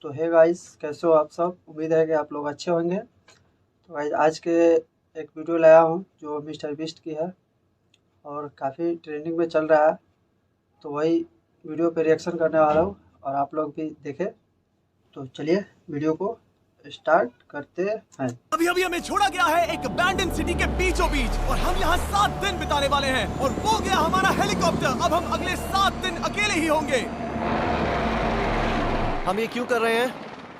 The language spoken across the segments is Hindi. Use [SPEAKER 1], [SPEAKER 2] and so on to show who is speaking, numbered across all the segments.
[SPEAKER 1] तो हे गाइस, कैसे हो आप सब। उम्मीद है कि आप लोग अच्छे होंगे। तो गाइस आज के एक वीडियो लाया हूँ जो मिस्टर बीस्ट की है और काफ़ी ट्रेंडिंग में चल रहा है। तो वही वीडियो पे रिएक्शन करने वाला हूँ और आप लोग भी देखें। तो चलिए वीडियो को स्टार्ट करते हैं।
[SPEAKER 2] अभी अभी हमें छोड़ा गया है एक अबैंडन सिटी के बीचों बीच और हम यहाँ 7 दिन बिताने वाले हैं और वो गया हमारा हेलीकॉप्टर। अब हम अगले 7 दिन अकेले ही होंगे।
[SPEAKER 3] हम ये क्यों कर रहे हैं?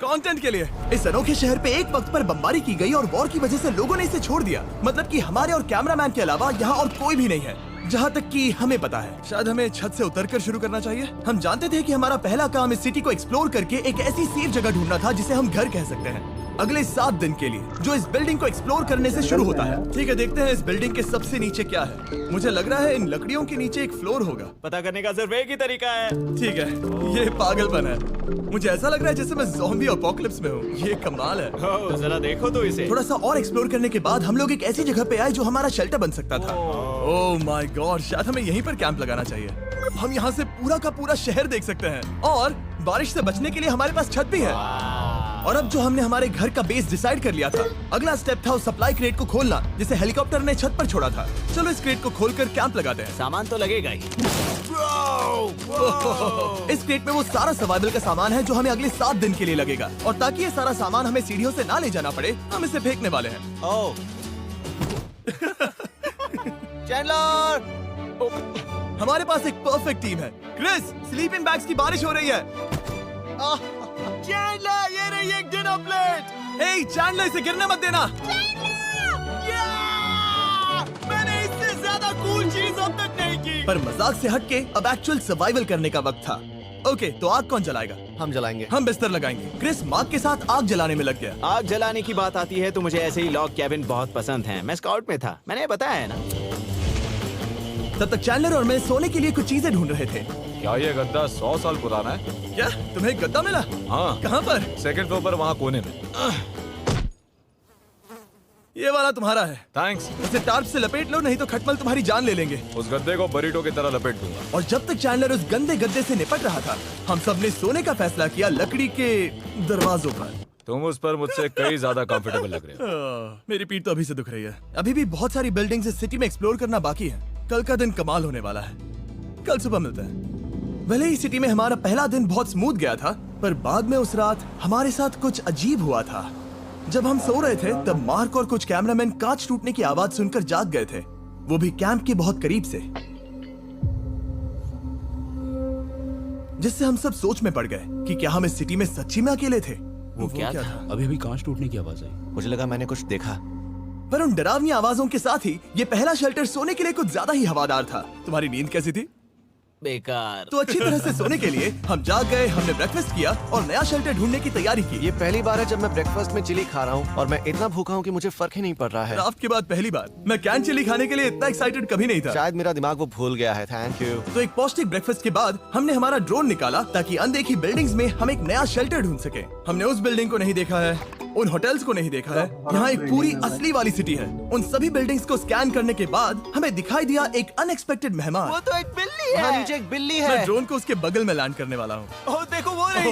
[SPEAKER 2] कंटेंट के लिए। इस अनोखे शहर पे एक वक्त पर बमबारी की गई और वॉर की वजह से लोगों ने इसे छोड़ दिया। मतलब कि हमारे और कैमरामैन के अलावा यहाँ और कोई भी नहीं है, जहाँ तक कि हमें पता है। शायद हमें छत से उतरकर शुरू करना चाहिए। हम जानते थे कि हमारा पहला काम इस सिटी को एक्सप्लोर करके एक ऐसी सेफ जगह ढूंढना था जिसे हम घर कह सकते हैं, अगले 7 दिन के लिए, जो इस बिल्डिंग को एक्सप्लोर करने से शुरू होता है। ठीक है, देखते हैं इस बिल्डिंग के सबसे नीचे क्या है। मुझे लग रहा है इन लकड़ियों के नीचे एक फ्लोर होगा।
[SPEAKER 3] पता करने का सिर्फ एक ही तरीका है।
[SPEAKER 2] ठीक है, ये पागलपन है। मुझे ऐसा लग रहा है जैसे मैं ज़ॉम्बी अपोकलिप्स में हूँ। ये कमाल है।
[SPEAKER 3] ओह, जरा देखो तो इसे।
[SPEAKER 2] थोड़ा सा और एक्सप्लोर करने के बाद हम लोग एक ऐसी जगह पे आए जो हमारा शेल्टर बन सकता था। ओह माय गॉड, शायद हमें यहीं पर कैंप लगाना चाहिए। हम यहाँ से पूरा का पूरा शहर देख सकते हैं और बारिश से बचने के लिए हमारे पास छत भी है। और अब जो हमने हमारे घर का बेस डिसाइड कर लिया था, अगला स्टेप था उस सप्लाई क्रेट को खोलना जिसे हेलीकॉप्टर ने छत पर छोड़ा था। चलो इस क्रेट को खोलकर कैंप लगाते हैं।
[SPEAKER 3] सामान तो लगेगा ही।
[SPEAKER 2] इस क्रेट में वो सारा सर्वाइवल का सामान है जो हमें अगले 7 दिन के लिए लगेगा। और ताकि ये सारा सामान हमें सीढ़ियों से ना ले जाना पड़े, हम इसे फेंकने वाले हैं।
[SPEAKER 3] ओह चैंडलर!
[SPEAKER 2] हमारे पास एक परफेक्ट टीम है। क्रिस, स्लीपिंग बैग्स की बारिश हो रही है।
[SPEAKER 3] चैंडलर, ये रही एक डिनर प्लेट।
[SPEAKER 2] हे चैंडलर, इसे गिरने मत देना।
[SPEAKER 3] मैंने इससे ज्यादा कूल चीज अब तक नहीं की।
[SPEAKER 2] पर मजाक से हटके अब एक्चुअल सर्वाइवल करने का वक्त था। ओके, तो आग कौन जलाएगा?
[SPEAKER 3] हम जलाएंगे।
[SPEAKER 2] हम बिस्तर लगाएंगे। क्रिस मार्क के साथ आग जलाने में लग गया।
[SPEAKER 4] आग जलाने की बात आती है तो मुझे ऐसे ही लॉग कैबिन बहुत पसंद हैं। मैं स्काउट में था, मैंने बताया है ना।
[SPEAKER 2] तब तक चैंडलर और मैं सोने के लिए कुछ चीजें ढूंढ रहे थे।
[SPEAKER 5] क्या ये गद्दा 100 साल पुराना है?
[SPEAKER 2] क्या तुम्हें एक गद्दा मिला?
[SPEAKER 5] हाँ।
[SPEAKER 2] कहाँ पर?
[SPEAKER 5] सेकंड फ्लोर पर, वहाँ कोने में।
[SPEAKER 2] ये वाला तुम्हारा है।
[SPEAKER 5] थैंक्स।
[SPEAKER 2] उसे टार्प से लपेट लो, नहीं तो खटमल तुम्हारी जान ले लेंगे।
[SPEAKER 5] उस गद्दे को बरीटो की तरह लपेट दूंगा।
[SPEAKER 2] और जब तक चैंडलर उस गंदे गद्दे से निपट रहा था, हम सब ने सोने का फैसला किया लकड़ी के दरवाजों पर।
[SPEAKER 5] तुम उस पर मुझसे कई ज्यादा कंफर्टेबल लग रहे हो।
[SPEAKER 2] मेरी पीठ तो अभी से दुख रही है। अभी भी बहुत सारी बिल्डिंग्स इस सिटी में एक्सप्लोर करना बाकी है। कल का दिन कमाल होने वाला है। कल सुबह मिलते हैं। भले ही सिटी में हमारा पहला दिन बहुत स्मूथ गया था, पर बाद में उस रात हमारे साथ कुछ अजीब हुआ था। जब हम सो रहे थे तब मार्क और कुछ कैमरामैन कांच टूटने की आवाज सुनकर जाग गए थे, वो भी कैंप के बहुत करीब से, जिससे हम सब सोच में पड़ गए कि क्या हम इस सिटी में सच्ची में अकेले थे।
[SPEAKER 4] वो क्या था? अभी कांच टूटने की आवाज आई।
[SPEAKER 3] मुझे लगा मैंने कुछ देखा।
[SPEAKER 2] पर उन डरावनी आवाजों के साथ ही ये पहला शेल्टर सोने के लिए कुछ ज्यादा ही हवादार था। तुम्हारी नींद कैसी थी?
[SPEAKER 4] बेकार।
[SPEAKER 2] तो अच्छी तरह से सोने के लिए हम जाग गए। हमने ब्रेकफास्ट किया और नया शेल्टर ढूंढने की तैयारी की।
[SPEAKER 3] ये पहली बार है जब मैं ब्रेकफास्ट में चिली खा रहा हूँ और मैं इतना भूखा हूँ कि मुझे फर्क ही नहीं पड़ रहा है।
[SPEAKER 2] राफ्ट के बाद पहली बार मैं कैन चिली खाने के लिए इतना एक्साइटेड कभी नहीं था।
[SPEAKER 3] शायद मेरा दिमाग वो भूल गया है। Thank you.
[SPEAKER 2] तो एक पौष्टिक ब्रेकफास्ट के बाद हमने हमारा ड्रोन निकाला ताकि अनदेखी बिल्डिंग्स में हम एक नया शेल्टर ढूंढ सके। हमने उस बिल्डिंग को नहीं देखा है, उन होटल्स को नहीं देखा है। यहाँ एक पूरी असली वाली सिटी है। उन सभी बिल्डिंग्स को स्कैन करने के बाद हमें दिखाई दिया एक अनएक्सपेक्टेड मेहमान।
[SPEAKER 4] वो तो एक बिल्ली
[SPEAKER 3] वहाँ
[SPEAKER 4] है।
[SPEAKER 3] नीचे एक बिल्ली
[SPEAKER 2] मैं
[SPEAKER 3] है।
[SPEAKER 2] ड्रोन को उसके बगल में लैंड करने वाला हूँ।
[SPEAKER 4] ओह देखो वो रही।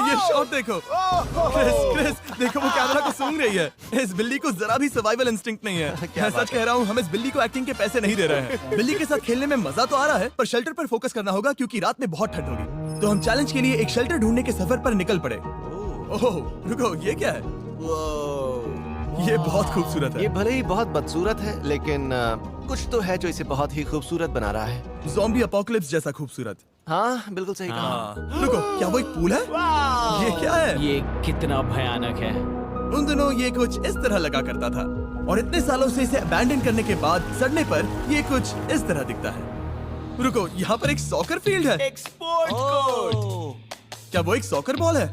[SPEAKER 2] ये शॉट देखो। क्रिस देखो, वो कैमरा को सूंघ रही है। इस बिल्ली को जरा भी सर्वाइवल इंस्टिंक्ट नहीं है। मैं सच कह रहा हूँ, हम इस बिल्ली को एक्टिंग के पैसे नहीं दे रहे हैं। बिल्ली के साथ खेलने में मजा तो आ रहा है, पर शेल्टर पर फोकस करना होगा क्योंकि रात में बहुत ठंड होगी। तो हम चैलेंज के लिए एक शेल्टर ढूंढने के सफर पर निकल पड़े। ओह रुको, ये क्या है? ये बहुत खूबसूरत है।
[SPEAKER 3] ये भले ही बहुत बदसूरत है, लेकिन कुछ तो है जो इसे बहुत ही खूबसूरत बना रहा है।
[SPEAKER 2] ज़ॉम्बी अपोकलिप्स जैसा खूबसूरत।
[SPEAKER 3] हाँ, बिल्कुल सही कहा।
[SPEAKER 2] हाँ। रुको, क्या वो एक पूल है? ये क्या है?
[SPEAKER 4] ये कितना भयानक है।
[SPEAKER 2] उन दिनों ये कुछ इस तरह लगा करता था और इतने सालों से इसे अबैंडन करने के बाद सड़ने पर ये कुछ इस तरह दिखता है। रुको, यहाँ पर एक सॉकर फील्ड है।
[SPEAKER 4] एक स्पोर्ट्स कोर्ट।
[SPEAKER 2] क्या वो एक सॉकर बॉल है?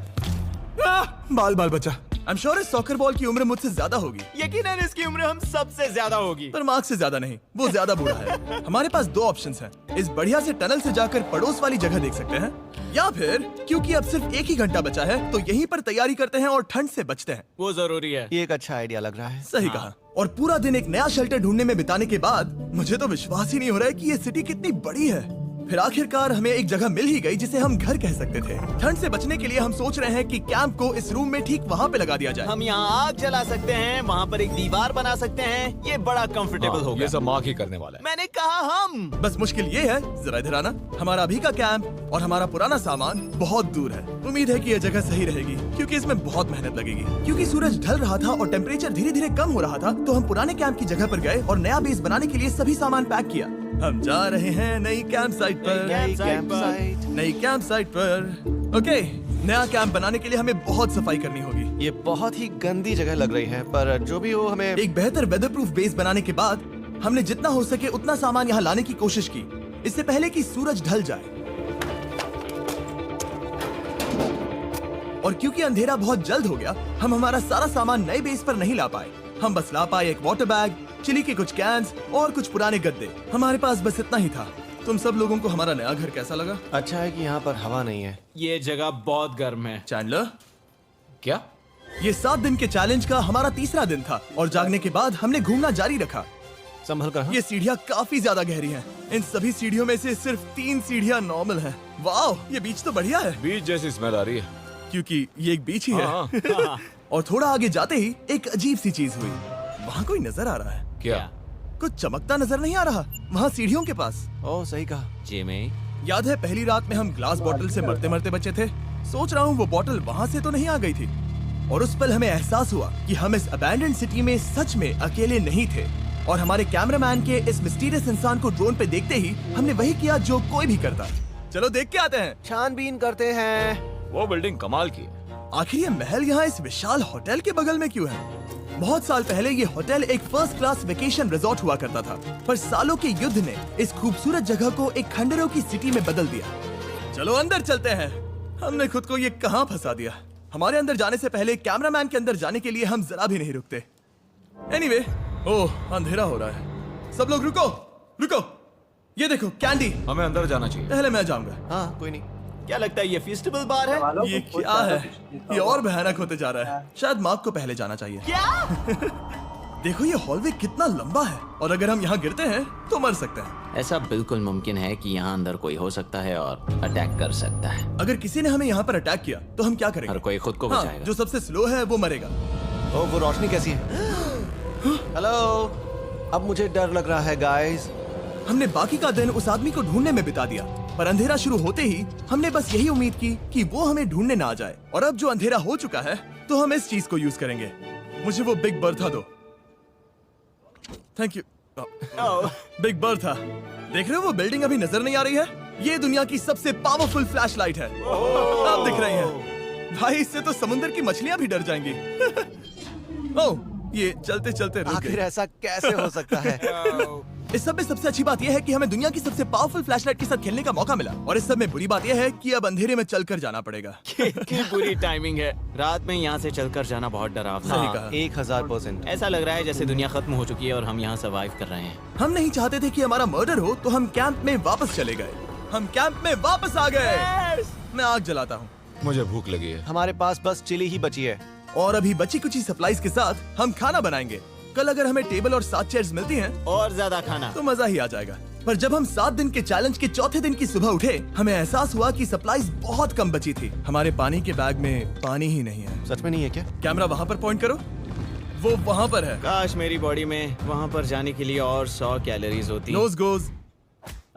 [SPEAKER 2] बाल बाल बचा। I'm sure इस सॉकर बॉल की उम्र मुझसे ज्यादा होगी।
[SPEAKER 4] यकीनन इसकी उम्र हम सबसे ज्यादा होगी।
[SPEAKER 2] पर मार्क से ज्यादा नहीं, वो ज्यादा बूढ़ा है। हमारे पास 2 ऑप्शंस हैं। इस बढ़िया से टनल से जाकर पड़ोस वाली जगह देख सकते हैं, या फिर क्योंकि अब सिर्फ 1 ही घंटा बचा है तो यहीं पर तैयारी करते हैं और ठंड से बचते हैं।
[SPEAKER 4] वो जरूरी है।
[SPEAKER 3] ये एक अच्छा आइडिया लग रहा है।
[SPEAKER 2] सही कहा। और पूरा दिन एक नया शेल्टर ढूंढने में बिताने के बाद मुझे तो विश्वास ही नहीं हो रहा है कि ये सिटी कितनी बड़ी है। फिर आखिरकार हमें एक जगह मिल ही गई जिसे हम घर कह सकते थे। ठंड से बचने के लिए हम सोच रहे हैं कि कैंप को इस रूम में ठीक वहाँ पे लगा दिया जाए।
[SPEAKER 4] हम यहाँ आग जला सकते हैं, वहाँ पर एक दीवार बना सकते हैं। ये बड़ा कंफर्टेबल होगा।
[SPEAKER 5] ये सब मार्क ही करने वाला है।
[SPEAKER 4] मैंने कहा हम।
[SPEAKER 2] बस मुश्किल ये है, जरा इधर आना, हमारा अभी का कैंप और हमारा पुराना सामान बहुत दूर है। उम्मीद है कि यह जगह सही रहेगी क्योंकि इसमें बहुत मेहनत लगेगी। क्योंकि सूरज ढल रहा था और टेम्परेचर धीरे धीरे कम हो रहा था, तो हम पुराने कैंप की जगह पर गए और नया बेस बनाने के लिए सभी सामान पैक किया। हम जा रहे हैं नई कैंप साइट पर। नई कैंप साइट पर। ओके, नया कैंप बनाने के लिए हमें बहुत सफाई करनी होगी।
[SPEAKER 3] ये बहुत ही गंदी जगह लग रही है, पर जो भी हो हमें
[SPEAKER 2] एक बेहतर वेदर प्रूफ बेस बनाने के बाद हमने जितना हो सके उतना सामान यहाँ लाने की कोशिश की, इससे पहले कि सूरज ढल जाए। और क्योंकि अंधेरा बहुत जल्द हो गया, हम हमारा सारा सामान नए बेस पर नहीं ला पाए। हम बस ला पाए एक वाटर बैग, चिली के कुछ कैंस और कुछ पुराने गद्दे। हमारे पास बस इतना ही था। तुम सब लोगों को हमारा नया घर कैसा लगा?
[SPEAKER 3] अच्छा है कि यहाँ पर हवा नहीं है।
[SPEAKER 4] ये जगह बहुत गर्म है।
[SPEAKER 2] चैंडलर,
[SPEAKER 5] क्या?
[SPEAKER 2] ये 7 दिन के चैलेंज का हमारा तीसरा दिन था और जागने के बाद हमने घूमना जारी रखा।
[SPEAKER 3] संभल कर। हाँ?
[SPEAKER 2] ये सीढ़ियाँ काफी ज्यादा गहरी हैं। इन सभी सीढ़ियों में से सिर्फ 3 सीढ़ियाँ नॉर्मल हैं। वाह, ये बीच तो बढ़िया है
[SPEAKER 5] बीच जैसी स्मेल आ रही है।
[SPEAKER 2] क्योंकि ये एक बीच ही है।
[SPEAKER 5] हाँ।
[SPEAKER 2] और थोड़ा आगे जाते ही एक अजीब सी चीज हुई। वहाँ कोई नजर आ रहा है।
[SPEAKER 5] क्या?
[SPEAKER 2] कुछ चमकता नजर नहीं आ रहा वहाँ सीढ़ियों के पास।
[SPEAKER 3] ओह, सही कहा।
[SPEAKER 4] जिमी,
[SPEAKER 2] याद है पहली रात में हम ग्लास बॉटल से मरते मरते बचे थे? सोच रहा हूँ वो बॉटल वहाँ से तो नहीं आ गई थी। और उस पल हमें एहसास हुआ कि हम इस अबैंडन्ड सिटी में सच में अकेले नहीं थे। और हमारे कैमरामैन के इस मिस्टीरियस इंसान को ड्रोन पे देखते ही हमने वही किया जो कोई भी करता। चलो देख के आते हैं।
[SPEAKER 3] छानबीन करते हैं।
[SPEAKER 5] वो बिल्डिंग कमाल की है।
[SPEAKER 2] आखिर ये महल यहाँ इस विशाल होटल के बगल में क्यों है? बहुत साल पहले ये होटल एक फर्स्ट क्लास वेकेशन रिजॉर्ट हुआ करता था, पर सालों के युद्ध ने इस खूबसूरत जगह को एक खंडरों की सिटी में बदल दिया। चलो अंदर चलते हैं। हमने खुद को ये कहाँ फंसा दिया। हमारे अंदर जाने से पहले कैमरामैन के अंदर जाने के लिए हम जरा भी नहीं रुकते। एनीवे, ओह अंधेरा हो रहा है। सब लोग रुको, रुको। ये देखो कैंडी।
[SPEAKER 5] हमें अंदर जाना चाहिए।
[SPEAKER 2] पहले मैं जाऊंगा।
[SPEAKER 3] हाँ, कोई नहीं।
[SPEAKER 4] क्या लगता है ये फेस्टिवल बार है?
[SPEAKER 1] वालों
[SPEAKER 2] ये
[SPEAKER 1] को कुछ
[SPEAKER 2] क्या
[SPEAKER 1] ज्यादा
[SPEAKER 2] है?
[SPEAKER 1] कुछ लिखा
[SPEAKER 2] ये
[SPEAKER 1] हुआ
[SPEAKER 2] और भयानक होते जा रहा है। शायद मार्क को पहले जाना चाहिए।
[SPEAKER 4] क्या?
[SPEAKER 2] देखो ये हॉलवे कितना लंबा है और अगर हम यहाँ गिरते हैं तो मर सकते हैं।
[SPEAKER 4] ऐसा बिल्कुल मुमकिन है कि यहाँ अंदर कोई हो सकता है और अटैक कर सकता है।
[SPEAKER 2] अगर किसी ने हमें यहाँ पर अटैक किया तो हम क्या करेंगे?
[SPEAKER 4] हर कोई खुद को
[SPEAKER 2] हाँ,
[SPEAKER 4] बचाएगा।
[SPEAKER 2] जो सबसे स्लो है वो मरेगा।
[SPEAKER 3] ओह, वो रोशनी कैसी है? हेलो, अब मुझे डर लग रहा है गाइस।
[SPEAKER 2] हमने बाकी का दिन उस आदमी को ढूंढने में बिता दिया, पर अंधेरा शुरू होते ही हमने बस यही उम्मीद की कि वो हमें ढूंढने ना आ जाए। और अब जो अंधेरा हो चुका है तो हम इस चीज को यूज करेंगे। मुझे वो बिग बर्था दो। Thank you. Big Bertha. देख रहे हो वो बिल्डिंग अभी नजर नहीं आ रही है? ये दुनिया की सबसे पावरफुल फ्लैशलाइट है। आप दिख रही हैं। भाई इससे तो समुद्र की मछलियां भी डर जाएंगी। ओह, ये चलते चलते रुक
[SPEAKER 3] आखिर
[SPEAKER 2] गई।
[SPEAKER 3] ऐसा कैसे हो सकता है?
[SPEAKER 2] इस सब में सबसे अच्छी बात यह है कि हमें दुनिया की सबसे पावरफुल फ्लैशलाइट के साथ खेलने का मौका मिला। और इस सब में बुरी बात यह है कि अब अंधेरे में चलकर जाना पड़ेगा।
[SPEAKER 4] कितनी बुरी टाइमिंग है। रात में यहाँ से चलकर जाना बहुत डरावना
[SPEAKER 2] सही
[SPEAKER 4] है।
[SPEAKER 2] कहा।
[SPEAKER 3] 1000%।
[SPEAKER 4] ऐसा लग रहा है जैसे दुनिया खत्म हो चुकी है और हम यहाँ सर्वाइव कर रहे हैं।
[SPEAKER 2] हम नहीं चाहते थे कि हमारा मर्डर हो, तो हम कैंप में वापस चले गए। हम कैंप में वापस आ गए। मैं आग जलाता हूँ
[SPEAKER 5] मुझे भूख लगी है।
[SPEAKER 3] हमारे पास बस चिली ही बची है।
[SPEAKER 2] और अभी बची कुची सप्लाईज के साथ हम खाना बनाएंगे। कल अगर हमें टेबल और 7 चेयर्स मिलती हैं
[SPEAKER 4] और ज्यादा खाना।
[SPEAKER 2] तो मजा ही आ जाएगा। पर जब हम 7 दिन के चैलेंज के चौथे दिन की सुबह उठे, हमें एहसास हुआ कि सप्लाईज बहुत कम बची थी। हमारे पानी के बैग में पानी ही नहीं है।
[SPEAKER 3] सच में नहीं है क्या?
[SPEAKER 2] कैमरा वहाँ पर पॉइंट करो। वो वहाँ पर है।
[SPEAKER 4] काश मेरी बॉडी में वहाँ पर जाने के लिए और 100 कैलोरीज होती।
[SPEAKER 2] नोज गोज।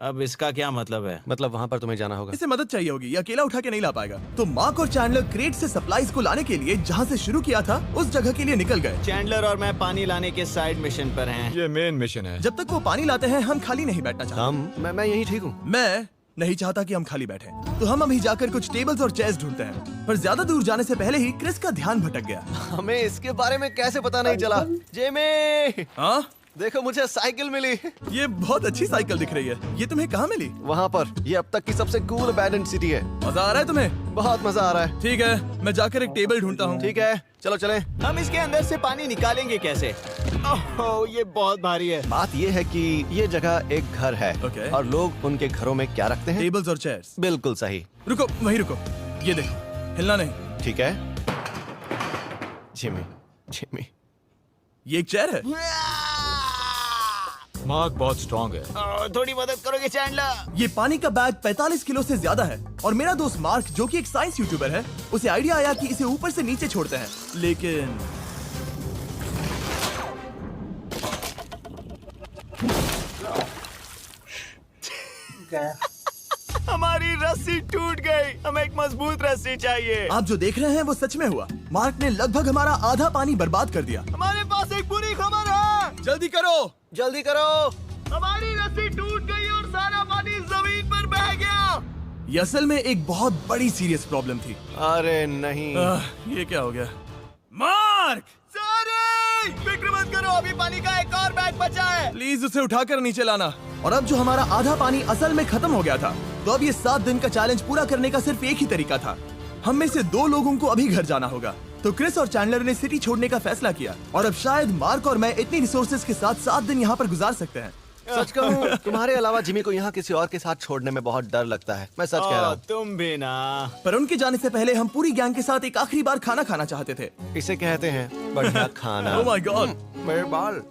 [SPEAKER 4] अब इसका क्या मतलब है?
[SPEAKER 3] मतलब वहाँ पर तुम्हें जाना होगा।
[SPEAKER 2] इसे मदद चाहिए होगी, ये अकेला उठा के नहीं ला पाएगा। तो मार्क और चैंडलर क्रेट से सप्लाईज को लाने के लिए जहाँ से शुरू किया था उस जगह के लिए निकल गए।
[SPEAKER 4] चैंडलर और मैं पानी लाने के साइड मिशन पर हैं।
[SPEAKER 5] ये मेन मिशन है।
[SPEAKER 2] जब तक वो पानी लाते हैं हम खाली नहीं बैठना चाहते।
[SPEAKER 3] मैं यही ठीक हूँ।
[SPEAKER 2] मैं नहीं चाहता कि हम खाली बैठे, तो हम अभी जाकर कुछ टेबल्स और चेयर्स ढूंढते हैं। पर ज्यादा दूर जाने से पहले ही क्रिस का ध्यान भटक गया।
[SPEAKER 3] हमें इसके बारे में कैसे पता नहीं चला? जेमी,
[SPEAKER 2] हाँ,
[SPEAKER 3] देखो मुझे साइकिल मिली।
[SPEAKER 2] ये बहुत अच्छी साइकिल दिख रही है। ये तुम्हें कहाँ मिली?
[SPEAKER 3] वहाँ पर। ये अब तक की सबसे कूल अबैंडन्ड सिटी है।
[SPEAKER 2] मजा आ रहा है तुम्हें?
[SPEAKER 3] बहुत मजा आ रहा है।
[SPEAKER 2] ठीक है, मैं जाकर एक टेबल ढूंढता हूँ।
[SPEAKER 3] ठीक है, चलो चलें।
[SPEAKER 4] हम इसके अंदर से पानी निकालेंगे कैसे? ओह, ये बहुत भारी है।
[SPEAKER 3] बात ये है कि ये जगह एक घर है।
[SPEAKER 2] Okay.
[SPEAKER 3] और लोग उनके घरों में क्या रखते हैं?
[SPEAKER 2] टेबल्स और चेयर्स।
[SPEAKER 3] बिल्कुल सही।
[SPEAKER 2] रुको, वहीं रुको। ये देखो, हिलना नहीं।
[SPEAKER 3] ठीक है। जिमी,
[SPEAKER 2] ये एक चेयर है।
[SPEAKER 5] मार्क बहुत स्ट्रांग है।
[SPEAKER 4] थोड़ी मदद करोगे चैंडलर?
[SPEAKER 2] ये पानी का बैग 45 किलो से ज्यादा है और मेरा दोस्त मार्क जो कि एक साइंस यूट्यूबर है, उसे आइडिया आया कि इसे ऊपर से नीचे छोड़ते हैं, लेकिन
[SPEAKER 1] गया।
[SPEAKER 4] हमारी रस्सी टूट गई। हमें एक मजबूत रस्सी चाहिए।
[SPEAKER 2] आप जो देख रहे हैं वो सच में हुआ। मार्क ने लगभग हमारा आधा पानी बर्बाद कर दिया।
[SPEAKER 4] हमारे पास एक बुरी खबर है।
[SPEAKER 2] जल्दी करो,
[SPEAKER 3] जल्दी करो।
[SPEAKER 4] हमारी रस्सी टूट गई और सारा पानी जमीन पर बह गया।
[SPEAKER 2] ये असल में एक बहुत बड़ी सीरियस प्रॉब्लम थी।
[SPEAKER 3] अरे नहीं।
[SPEAKER 2] ये क्या हो गया? मार्क,
[SPEAKER 4] सॉरी, फिक्र मत करो, अभी पानी का एक और बैग बचा है।
[SPEAKER 2] प्लीज उसे उठाकर नीचे लाना। और अब जो हमारा आधा पानी असल में खत्म हो गया था, तो अब ये 7 दिन का चैलेंज पूरा करने का सिर्फ एक ही तरीका था। हम में से 2 लोगों को अभी घर जाना होगा। तो क्रिस और चैंडलर ने सिटी छोड़ने का फैसला किया और अब शायद मार्क और मैं इतनी रिसोर्सेज के साथ 7 दिन यहाँ पर गुजार सकते हैं।
[SPEAKER 3] सच कहूँ, तुम्हारे अलावा जिमी को यहाँ किसी और के साथ छोड़ने में बहुत डर लगता है। मैं सच कह रहा हूँ।
[SPEAKER 4] तुम भी ना।
[SPEAKER 2] पर उनके जाने से पहले हम पूरी गैंग के साथ एक आखिरी बार खाना खाना चाहते थे।
[SPEAKER 3] इसे कहते हैं बढ़िया खाना।
[SPEAKER 2] ओह माय गॉड,
[SPEAKER 3] मेरे बाल।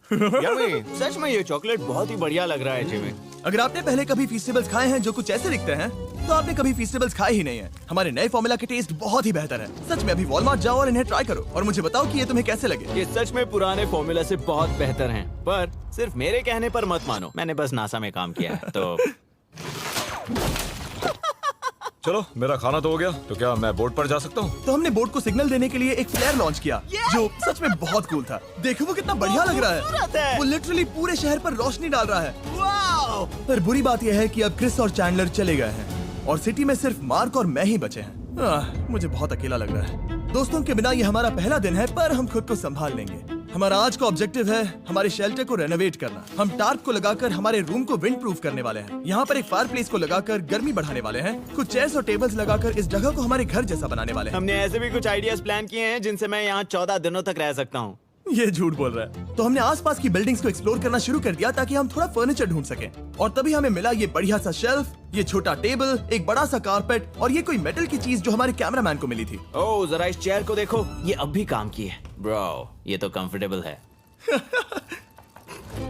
[SPEAKER 3] Yummy।
[SPEAKER 4] सच में ये चॉकलेट बहुत ही बढ़िया लग रहा है जिमी।
[SPEAKER 2] अगर आपने पहले कभी फीस्टेबल्स खाए हैं जो कुछ ऐसे दिखते हैं, तो आपने कभी फीस्टेबल्स खाए ही नहीं है। हमारे नए फॉर्मूला के टेस्ट बहुत ही बेहतर है। सच में अभी वॉलमार्ट जाओ और इन्हें ट्राई करो और मुझे बताओ कि ये तुम्हें कैसे लगे।
[SPEAKER 4] ये सच में पुराने फॉर्मूला से बहुत बेहतर हैं, पर सिर्फ मेरे कहने पर मत मानो। मैंने बस नासा में काम किया है तो।
[SPEAKER 5] चलो मेरा खाना तो हो गया, तो क्या मैं बोट पर जा सकता हूँ?
[SPEAKER 2] तो हमने बोट को सिग्नल देने के लिए एक फ्लेयर लॉन्च किया, जो सच में बहुत कूल था। देखो वो कितना बढ़िया लग रहा
[SPEAKER 4] खूबसूरत
[SPEAKER 2] है।
[SPEAKER 4] है।
[SPEAKER 2] वो लिटरली पूरे शहर पर रोशनी डाल रहा है।
[SPEAKER 4] वाओ!
[SPEAKER 2] पर बुरी बात यह है कि अब क्रिस और चैंडलर चले गए हैं और सिटी में सिर्फ मार्क और मैं ही बचे हैं। मुझे बहुत अकेला लग रहा है। दोस्तों के बिना ये हमारा पहला दिन है, पर हम खुद को संभाल लेंगे। हमारा आज का ऑब्जेक्टिव है हमारे शेल्टर को रेनोवेट करना। हम टार्प को लगाकर हमारे रूम को विंड प्रूफ करने वाले हैं। यहाँ पर एक फायर प्लेस को लगाकर गर्मी बढ़ाने वाले हैं। कुछ चेयर्स और टेबल्स लगाकर इस जगह को हमारे घर जैसा बनाने वाले हैं।
[SPEAKER 4] हमने ऐसे भी कुछ आइडियाज प्लान किए हैं जिनसे मैं यहाँ 14 दिनों तक रह सकता हूँ।
[SPEAKER 2] ये झूठ बोल रहा है। तो हमने आसपास की बिल्डिंग्स को एक्सप्लोर करना शुरू कर दिया ताकि हम थोड़ा फर्नीचर ढूंढ सकें। और तभी हमें मिला ये बढ़िया सा शेल्फ, ये छोटा टेबल, एक बड़ा सा कारपेट और ये कोई मेटल की चीज जो हमारे कैमरामैन को मिली थी।
[SPEAKER 4] ओह, जरा इस चेयर को देखो, ये अब भी काम की है। ब्रो, ये तो कंफर्टेबल है।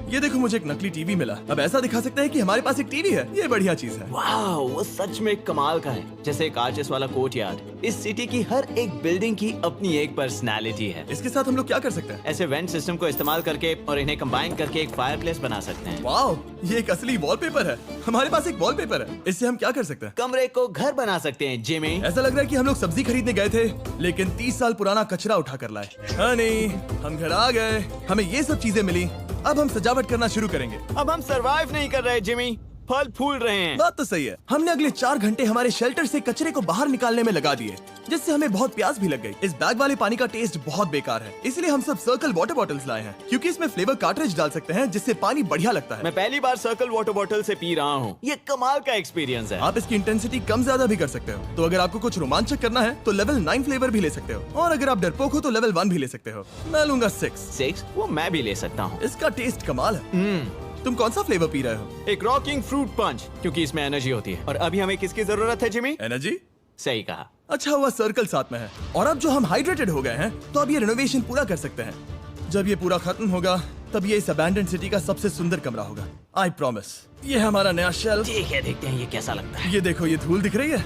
[SPEAKER 2] ये देखो, मुझे एक नकली टीवी मिला। अब ऐसा दिखा सकते हैं कि हमारे पास एक टीवी है। ये बढ़िया चीज है।
[SPEAKER 4] वाओ, वो सच में कमाल का है। जैसे एक आर्चेस वाला कोर्टयार्ड। इस सिटी की हर एक बिल्डिंग की अपनी एक पर्सनालिटी है।
[SPEAKER 2] इसके साथ हम लोग क्या कर सकते हैं?
[SPEAKER 4] ऐसे वेंट सिस्टम को इस्तेमाल करके और इन्हें कंबाइन करके एक फायरप्लेस बना सकते हैं।
[SPEAKER 2] वाओ, ये एक असली वॉलपेपर है। हमारे पास एक वॉलपेपर है। इससे हम क्या कर सकते हैं?
[SPEAKER 4] कमरे को घर बना सकते हैं जिमी।
[SPEAKER 2] ऐसा लग रहा है कि हम लोग सब्जी खरीदने गए थे, लेकिन 30 साल पुराना कचरा उठा कर लाए। हनी, हम घर आ गए। हमें ये सब चीजें मिली। अब हम सजावट करना शुरू करेंगे।
[SPEAKER 4] अब हम सरवाइव नहीं कर रहे जिमी, फल फूल रहे हैं।
[SPEAKER 2] बात तो सही है। हमने अगले 4 घंटे हमारे शेल्टर से कचरे को बाहर निकालने में लगा दिए, जिससे हमें बहुत प्यास भी लग गई। इस बैग वाले पानी का टेस्ट बहुत बेकार है, इसलिए हम सब सर्कल वाटर बॉटल्स लाए हैं, क्योंकि इसमें फ्लेवर कार्ट्रिज डाल सकते हैं, जिससे पानी बढ़िया लगता है।
[SPEAKER 4] मैं पहली बार सर्कल वाटर बॉटल से पी रहा हूँ। ये कमाल का एक्सपीरियंस है।
[SPEAKER 2] आप इसकी इंटेंसिटी कम ज्यादा भी कर सकते हो। तो अगर आपको कुछ रोमांचक करना है तो लेवल 9 फ्लेवर भी ले सकते हो, और अगर आप डरपोक हो तो लेवल 1 भी ले सकते हो। मैं लूंगा 6।
[SPEAKER 4] वो मैं भी ले सकता हूँ।
[SPEAKER 2] इसका टेस्ट कमाल है। तुम कौन सा फ्लेवर पी रहे हो?
[SPEAKER 4] एक रॉकिंग फ्रूट पंच, क्योंकि इसमें एनर्जी होती है। और अभी हमें किसकी जरूरत है जिमी?
[SPEAKER 2] एनर्जी?
[SPEAKER 4] सही कहा।
[SPEAKER 2] अच्छा हुआ सर्कल साथ में है। और अब जो हम हाइड्रेटेड हो गए हैं, तो अब ये रिनोवेशन पूरा कर सकते हैं। जब ये पूरा खत्म होगा, तब ये इस अबैंडन्ड सिटी का सबसे सुंदर कमरा होगा। I promise. ये है हमारा नया शेल्फ।
[SPEAKER 4] ठीक है, देखते हैं ये कैसा लगता है।
[SPEAKER 2] ये देखो, ये धूल दिख रही है।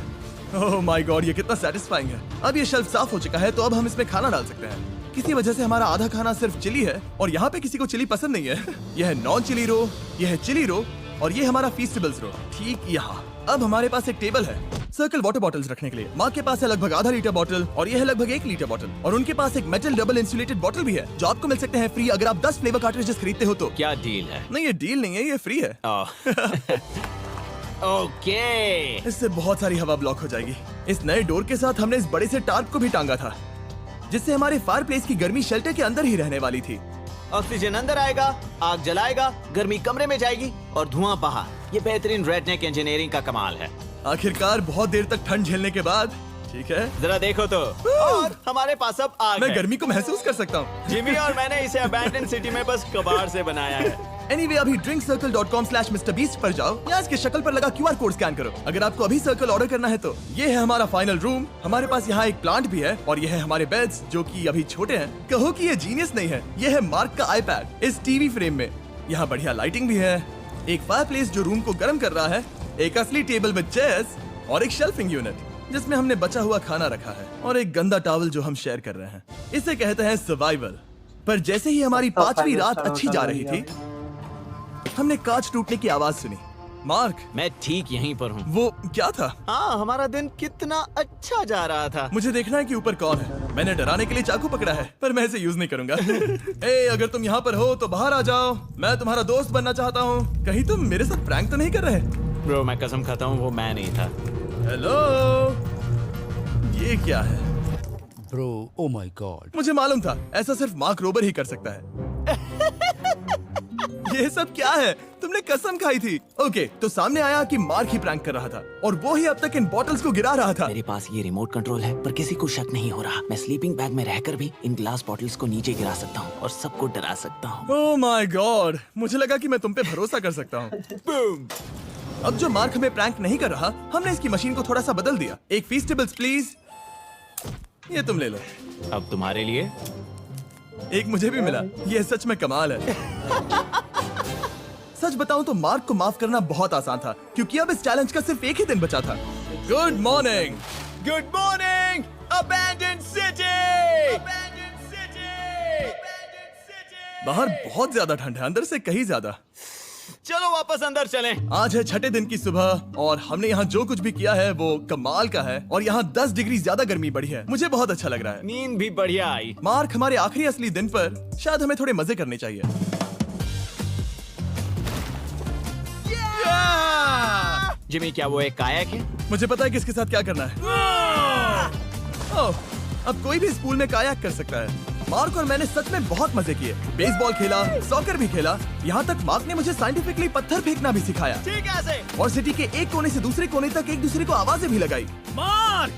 [SPEAKER 2] ओह माय गॉड, ये कितना सेटिस्फाइंग है। अब ये शेल्फ साफ हो चुका है, तो अब हम इसमें खाना डाल सकते हैं। किसी वजह से हमारा आधा खाना सिर्फ चिली है, और यहाँ पे किसी को चिली पसंद नहीं है। यह है नॉन चिली रो, यह है चिली रो, और ये हमारा फीस्टेबल्स रो, ठीक यहाँ। अब हमारे पास एक टेबल है सर्कल वाटर बॉटल्स रखने के लिए। माँ के पास है लगभग आधा लीटर बॉटल, और यह है लगभग 1 लीटर बॉटल, और उनके पास एक मेटल डबल इंसुलेटेड बॉटल भी है, जो आपको मिल सकते हैं फ्री अगर आप 10 फ्लेवर कार्ट्रिजेस खरीदते हो तो।
[SPEAKER 4] क्या डील है?
[SPEAKER 2] नहीं, ये डील नहीं है, ये फ्री है।
[SPEAKER 4] ओके।
[SPEAKER 2] इससे बहुत सारी हवा ब्लॉक हो जाएगी। इस नए डोर के साथ हमने इस बड़े से टार्प को भी टांगा था, जिससे हमारे फायर प्लेस की गर्मी शेल्टर के अंदर ही रहने वाली थी।
[SPEAKER 4] ऑक्सीजन अंदर आएगा, आग जलाएगा, गर्मी कमरे में जाएगी और धुआं बाहर। ये बेहतरीन रेडनेक इंजीनियरिंग का कमाल है।
[SPEAKER 2] आखिरकार बहुत देर तक ठंड झेलने के बाद, ठीक है,
[SPEAKER 4] जरा देखो तो। और हमारे पास अब आग
[SPEAKER 2] मैं
[SPEAKER 4] है।
[SPEAKER 2] गर्मी को महसूस कर सकता हूँ।
[SPEAKER 4] जिमी और मैंने इसे अबैंडन सिटी में बस कबाड़ से बनाया है।
[SPEAKER 2] Anyway, अभी drinkcircle.com/MrBeast पर जाओ या इसके शक्ल पर लगा QR कोड स्कैन करो। अगर आपको अभी सर्कल ऑर्डर करना है तो ये है हमारा फाइनल रूम। हमारे पास यहाँ एक प्लांट भी है, और ये है हमारे बेड्स, जो कि अभी छोटे हैं। कहो कि ये जीनियस नहीं है, ये है मार्क का iPad इस टीवी फ्रेम में। यहाँ बढ़िया लाइटिंग भी है, एक फायरप्लेस जो रूम को गर्म कर रहा है, एक असली टेबल विद चेयर्स और एक शेल्फिंग यूनिट जिसमें हमने बचा हुआ खाना रखा है और एक गंदा टॉवल जो हम शेयर कर रहे हैं। इसे कहते हैं सर्वाइवल। पर जैसे ही हमारी 5वीं रात अच्छी जा रही थी, हमने कांच टूटने की आवाज सुनी। मार्क,
[SPEAKER 4] मैं ठीक यहीं पर हूँ।
[SPEAKER 2] वो क्या था?
[SPEAKER 4] हाँ, हमारा दिन कितना अच्छा जा रहा था।
[SPEAKER 2] मुझे देखना है कि ऊपर कौन है। मैंने डराने के लिए चाकू पकड़ा है, पर मैं इसे यूज नहीं करूंगा। ए, अगर तुम यहाँ पर हो तो बाहर आ जाओ, मैं तुम्हारा दोस्त बनना चाहता हूँ। कहीं तुम मेरे साथ प्रैंक तो नहीं कर रहे?
[SPEAKER 4] ब्रो, मैं कसम खाता हूँ वो मैं नहीं था।
[SPEAKER 2] हेलो, ये क्या है?
[SPEAKER 6] Bro, oh my God.
[SPEAKER 2] मुझे मालूम था ऐसा सिर्फ मार्क रोबर ही कर सकता है। ये सब क्या है? तुमने कसम खाई थी। ओके, तो सामने आया कि मार्क ही प्रैंक कर रहा था और वो ही अब तक इन बॉटल्स को गिरा रहा था।
[SPEAKER 4] मेरे पास ये रिमोट कंट्रोल है, पर किसी को शक नहीं हो रहा। मैं स्लीपिंग बैग में रहकर भी इन ग्लास बॉटल्स को नीचे गिरा सकता हूँ और सबको डरा सकता हूँ।
[SPEAKER 2] ओह माय गॉड, मुझे लगा कि मैं तुम पे भरोसा कर सकता हूँ। अब जो मार्क हमें प्रैंक नहीं कर रहा, हमने इसकी मशीन को थोड़ा सा बदल दिया। एक फीस्टेबल्स प्लीज, ये तुम ले लो।
[SPEAKER 4] अब तुम्हारे लिए
[SPEAKER 2] एक मुझे भी मिला। ये सच में कमाल है। सच बताऊं तो मार्क को माफ करना बहुत आसान था, क्योंकि अब इस चैलेंज का सिर्फ एक ही दिन बचा था। Good morning, good morning, abandoned city. बाहर बहुत ज्यादा ठंड है, अंदर से कहीं ज्यादा।
[SPEAKER 4] चलो वापस अंदर चलें।
[SPEAKER 2] आज है 6ठे दिन की सुबह और हमने यहाँ जो कुछ भी किया है वो कमाल का है और यहाँ 10 डिग्री ज्यादा गर्मी बढ़ी है। मुझे बहुत अच्छा लग रहा है।
[SPEAKER 4] नींद भी बढ़िया आई।
[SPEAKER 2] मार्क, हमारे आखिरी असली दिन पर शायद हमें थोड़े मजे करने चाहिए।
[SPEAKER 4] जिमी, क्या वो एक कायाक है?
[SPEAKER 2] मुझे पता है किसके साथ क्या करना है। ओह, अब कोई भी इस पूल में कायाक कर सकता है। मार्क और मैंने सच में बहुत मजे किए। बेसबॉल खेला, सॉकर भी खेला, यहाँ तक मार्क ने मुझे साइंटिफिकली पत्थर फेंकना भी सिखाया।
[SPEAKER 4] ठीक है।
[SPEAKER 2] और सिटी के एक कोने से दूसरे कोने तक एक दूसरे को आवाजें भी लगाई।
[SPEAKER 3] मार्क,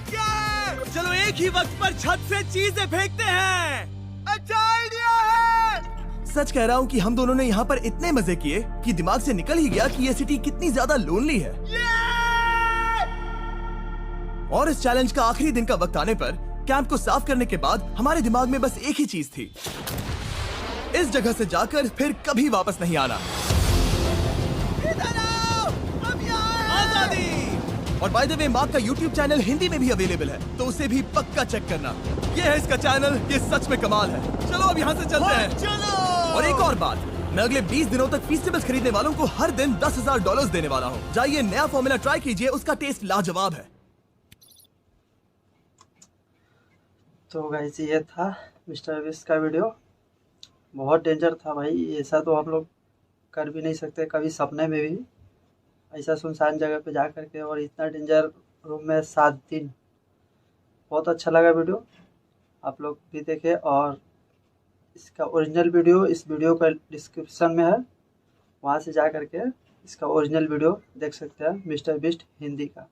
[SPEAKER 3] चलो एक ही वक्त पर छत से चीजें फेंकते हैं। अच्छा आइडिया है।
[SPEAKER 2] सच कह रहा हूँ कि हम दोनों ने यहाँ पर इतने मजे किए कि दिमाग से निकल ही गया कि ये सिटी कितनी ज्यादा लोनली है। और इस चैलेंज का आखिरी दिन का वक्त आने पर कैंप को साफ करने के बाद हमारे दिमाग में बस एक ही चीज थी, इस जगह से जाकर फिर कभी वापस नहीं आना। आजादी। और बाय द वे, मार्क का YouTube चैनल हिंदी में भी अवेलेबल है, तो उसे भी पक्का चेक करना। ये है इसका चैनल, ये सच में कमाल है। चलो अब यहाँ से चलते हैं।
[SPEAKER 3] चलो।
[SPEAKER 2] और एक और बात, मैं अगले 20 दिनों तक फीस्टेबल्स खरीदने वालों को हर दिन $10,000 देने वाला हूँ। जाइए नया फॉर्मूला ट्राई कीजिए, उसका टेस्ट लाजवाब है।
[SPEAKER 1] तो गाइस, ये था मिस्टर बीस्ट का वीडियो। बहुत डेंजर था भाई, ऐसा तो हम लोग कर भी नहीं सकते कभी सपने में भी, ऐसा सुनसान जगह पे जा कर के, और इतना डेंजर रूम में 7 दिन। बहुत अच्छा लगा वीडियो, आप लोग भी देखें। और इसका ओरिजिनल वीडियो इस वीडियो का डिस्क्रिप्शन में है, वहाँ से जा कर के इसका ओरिजिनल वीडियो देख सकते हैं, मिस्टर बीस्ट हिंदी का।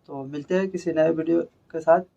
[SPEAKER 1] तो मिलते हैं किसी नए वीडियो के साथ।